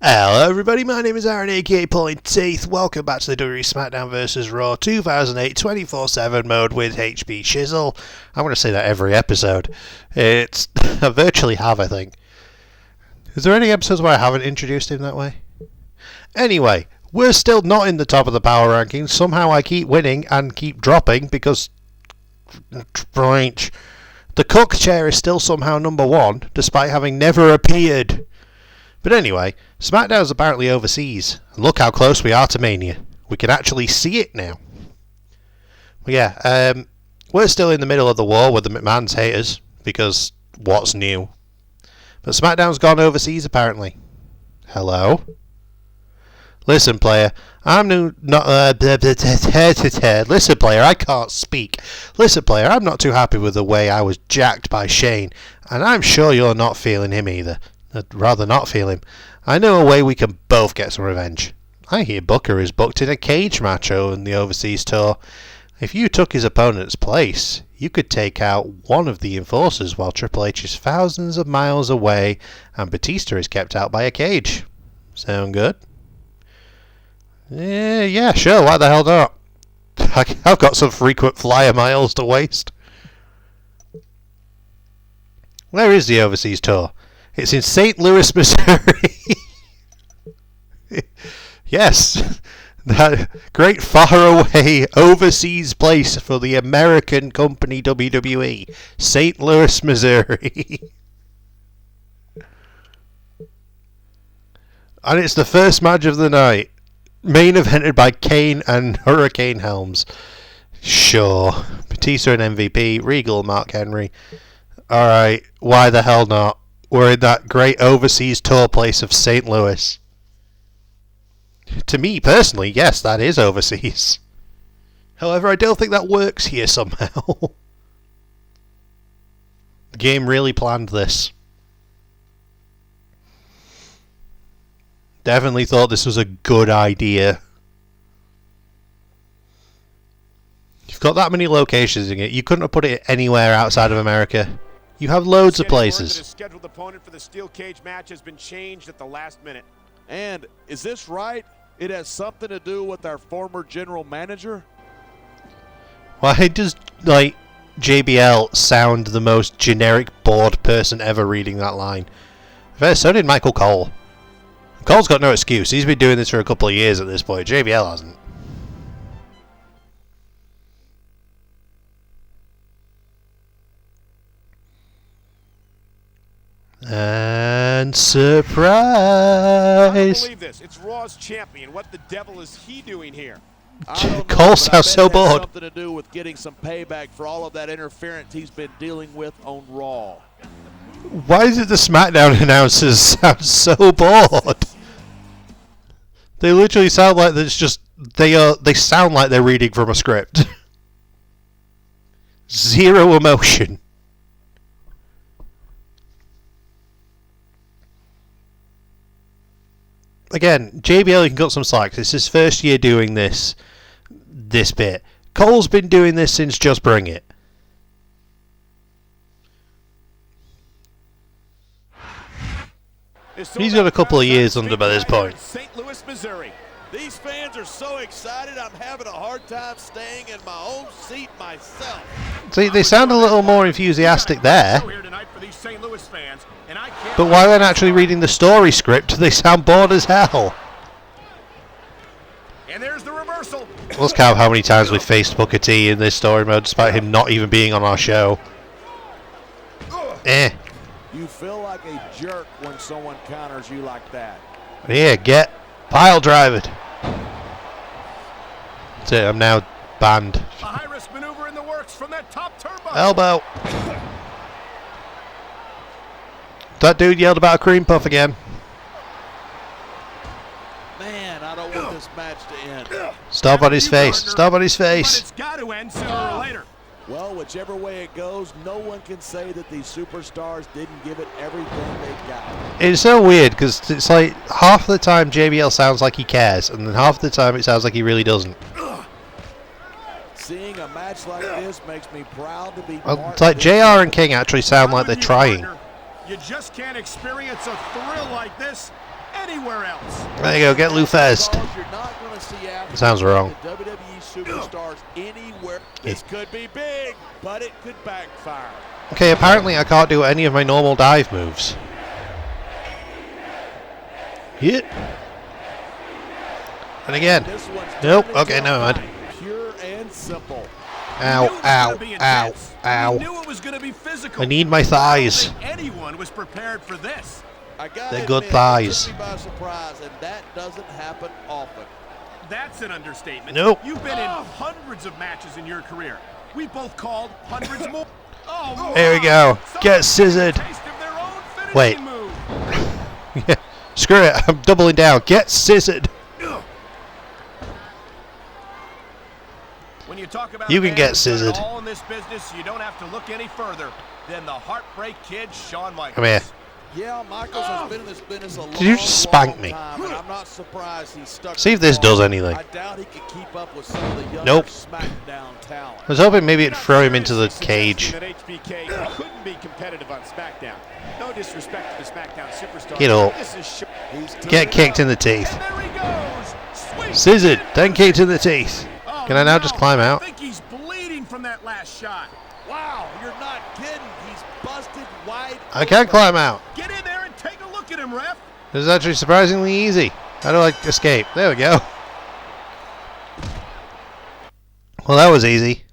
Hello everybody, my name is Aaron AaronPullin'Teeth. Welcome back to the WWE Smackdown vs. Raw 2008 24/7 mode with HB Shizzle. I'm going to say that every episode. I virtually have, I think. Is there any episodes where I haven't introduced him that way? Anyway, we're still not in the top of the power rankings. Somehow I keep winning and keep dropping because... The Cook chair is still somehow number one, despite having never appeared. But anyway, Smackdown's apparently overseas. And look how close we are to Mania. We can actually see it now. But yeah, we're still in the middle of the war with the McMahon's haters, because what's new? But Smackdown's gone overseas apparently. Hello? Listen, player, Listen, player, I can't speak. Listen, player, I'm not too happy with the way I was jacked by Shane, and I'm sure you're not feeling him either. I'd rather not feel him. I know a way we can both get some revenge. I hear Booker is booked in a cage match on the overseas tour. If you took his opponent's place, you could take out one of the enforcers while Triple H is thousands of miles away and Batista is kept out by a cage. Sound good? Yeah, sure, why the hell not? I've got some frequent flyer miles to waste. Where is the overseas tour? It's in St. Louis, Missouri. Yes, that great faraway overseas place for the American company WWE. St. Louis, Missouri. And it's the first match of the night. Main evented by Kane and Hurricane Helms. Sure. Batista and MVP. Regal, Mark Henry. Alright, why the hell not? We're in that great overseas tour place of St. Louis. To me, personally, yes, that is overseas. However, I don't think that works here somehow. The game really planned this. Definitely thought this was a good idea. You've got that many locations in it. You couldn't have put it anywhere outside of America. You have loads of places. The scheduled opponent for the steel cage match has been changed at the last minute. And is this right? It has something to do with our former general manager? Why does, JBL sound the most generic bored person ever reading that line? So did Michael Cole. Cole's got no excuse. He's been doing this for a couple of years at this point. JBL hasn't. And surprise! I don't believe this. It's Raw's champion. What the devil is he doing here? Cole sounds so bored. Something to do with getting some payback for all of that interference he's been dealing with on Raw. Why is it the SmackDown announcers sound so bored? They literally sound like it's just they sound like they're reading from a script. Zero emotion. Again, JBL can cut some slack. It's his first year doing this bit. Cole's been doing this since Just Bring It. He's got a couple of years under by this point. St. Louis, Missouri. These fans are so excited I'm having a hard time staying in my own seat myself. See, they sound a little more enthusiastic there. But while they're actually reading the story script, they sound bored as hell. And there's the reversal. Let's count how many times we faced Booker T in this story mode, despite him not even being on our show. You feel like a jerk when someone counters you like that. Yeah, get pile drivered. That's it, I'm now banned. A high-risk maneuver in the works from that top turnbuckle. Elbow. That dude yelled about a cream puff again. Man, I don't want this match to end. Stop on his face. Stop on his face. But it's got to end sooner or later. Well, whichever way it goes, no one can say that these superstars didn't give it everything they got. It's so weird because it's like half the time JBL sounds like he cares, and then half the time it sounds like he really doesn't. Seeing a match like this makes me proud to be Well, it's like JR and King actually sound like they're trying. You just can't experience a thrill like this anywhere else. There you go, get Lou first. Sounds wrong. WWE superstars anywhere. This could be big, but it could backfire. Okay, apparently I can't do any of my normal dive moves. Hit. And again. Nope, okay, never mind. Pure and simple. Ow, ow, ow, ow. Knew it was going to be physical. I need my thighs. Anyone was prepared for this. They're good thighs. By surprise, and that doesn't happen often. That's an understatement. Nope. You've been in hundreds of matches in your career. We both called hundreds more. Oh, there we go. Get scissored. Wait. Yeah. Screw it. I'm doubling down. Get scissored. When you talk about you can get scissored. All in this business, you don't have to look any further than the Heartbreak Kid, Shawn Michaels. Come here. Yeah, Michaels has been in this business a long, Did you just spank me? Time, and I'm not surprised he's stuck. See if this does anything. I doubt he can keep up with some of the younger Nope. Smackdown talent. I was hoping maybe it'd throw him into the cage. HBK couldn't be competitive on Smackdown. No disrespect to the Smackdown superstar. Get up. Get kicked in the teeth. Scissored, then kicked in the teeth. Can I now just climb out? I think he's bleeding from that last shot. Wow, you're not kidding. He's busted wide. I can't climb out. Get in there and take a look at him, ref. This is actually surprisingly easy. How do I escape? There we go. Well, that was easy.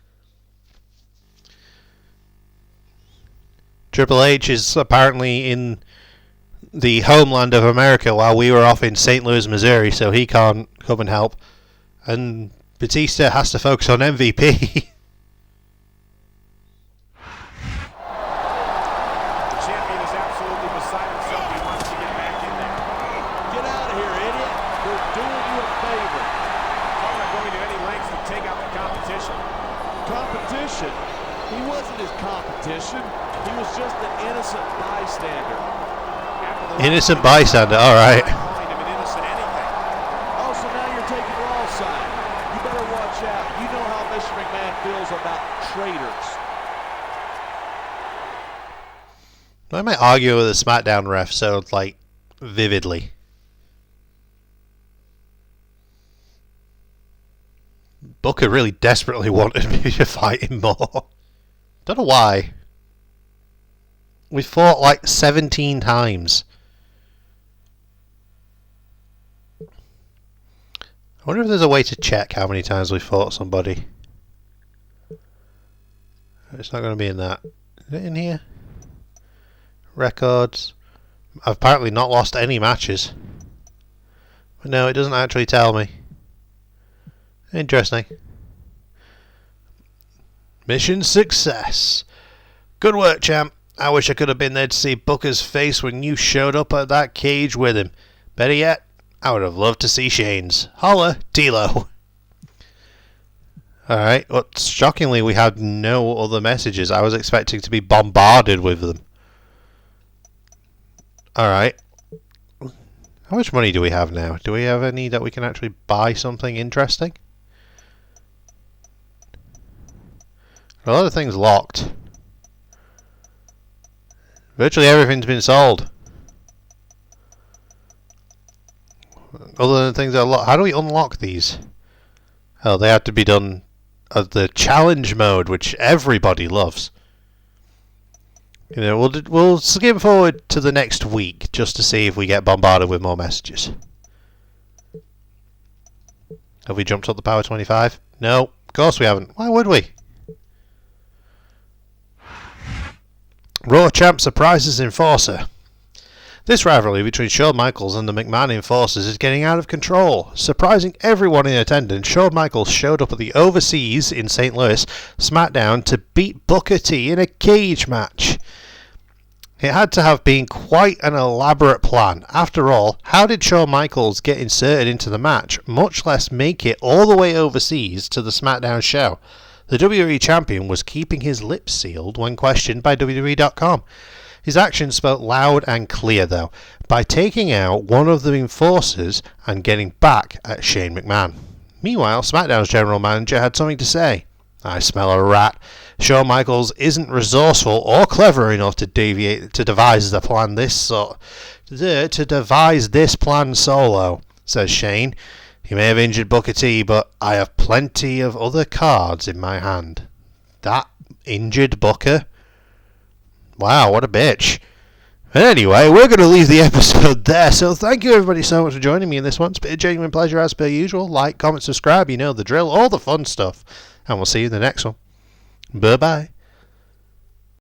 Triple H is apparently in the homeland of America while we were off in St. Louis, Missouri, so he can't come and help. And Batista has to focus on MVP. The champion is absolutely beside himself. He wants to get back in there. Get out of here, idiot. They're doing you a favor. They're not going to any lengths to take out the competition. Competition? He wasn't his competition. He was just an innocent bystander. Innocent bystander, alright. Oh, so now you're taking Raw's side. You better watch out. You know how Mr. McMahon feels about traitors. Why am I arguing with a SmackDown ref so, like, vividly? Booker really desperately wanted me to fight him more. Don't know why. We fought like 17 times. I wonder if there's a way to check how many times we fought somebody. It's not going to be in that. Is it in here? Records. I've apparently not lost any matches. But no, it doesn't actually tell me. Interesting. Mission success. Good work, champ. I wish I could have been there to see Booker's face when you showed up at that cage with him. Better yet, I would have loved to see Shane's. Holla, D'Lo. Alright, well, shockingly we had no other messages. I was expecting to be bombarded with them. Alright. How much money do we have now? Do we have any that we can actually buy something interesting? A lot of things locked. Virtually everything's been sold. Other than things that are locked. How do we unlock these? Oh, they have to be done as the challenge mode, which everybody loves. You know, we'll skip forward to the next week just to see if we get bombarded with more messages. Have we jumped up the power 25? No, of course we haven't. Why would we? Raw champ surprises Enforcer. This rivalry between Shawn Michaels and the McMahon Enforcers is getting out of control. Surprising everyone in attendance, Shawn Michaels showed up at the Overseas in St. Louis Smackdown to beat Booker T in a cage match. It had to have been quite an elaborate plan. After all, how did Shawn Michaels get inserted into the match, much less make it all the way overseas to the Smackdown show? The WWE Champion was keeping his lips sealed when questioned by WWE.com. His actions spoke loud and clear, though, by taking out one of the Enforcers and getting back at Shane McMahon. Meanwhile, SmackDown's general manager had something to say. I smell a rat. Shawn Michaels isn't resourceful or clever enough to devise this plan solo, says Shane. He may have injured Booker T, but I have plenty of other cards in my hand. That injured Booker? Wow, what a bitch. Anyway, we're going to leave the episode there, so thank you everybody so much for joining me in this one. It's been a genuine pleasure as per usual. Like, comment, subscribe, you know the drill, all the fun stuff. And we'll see you in the next one. Bye-bye.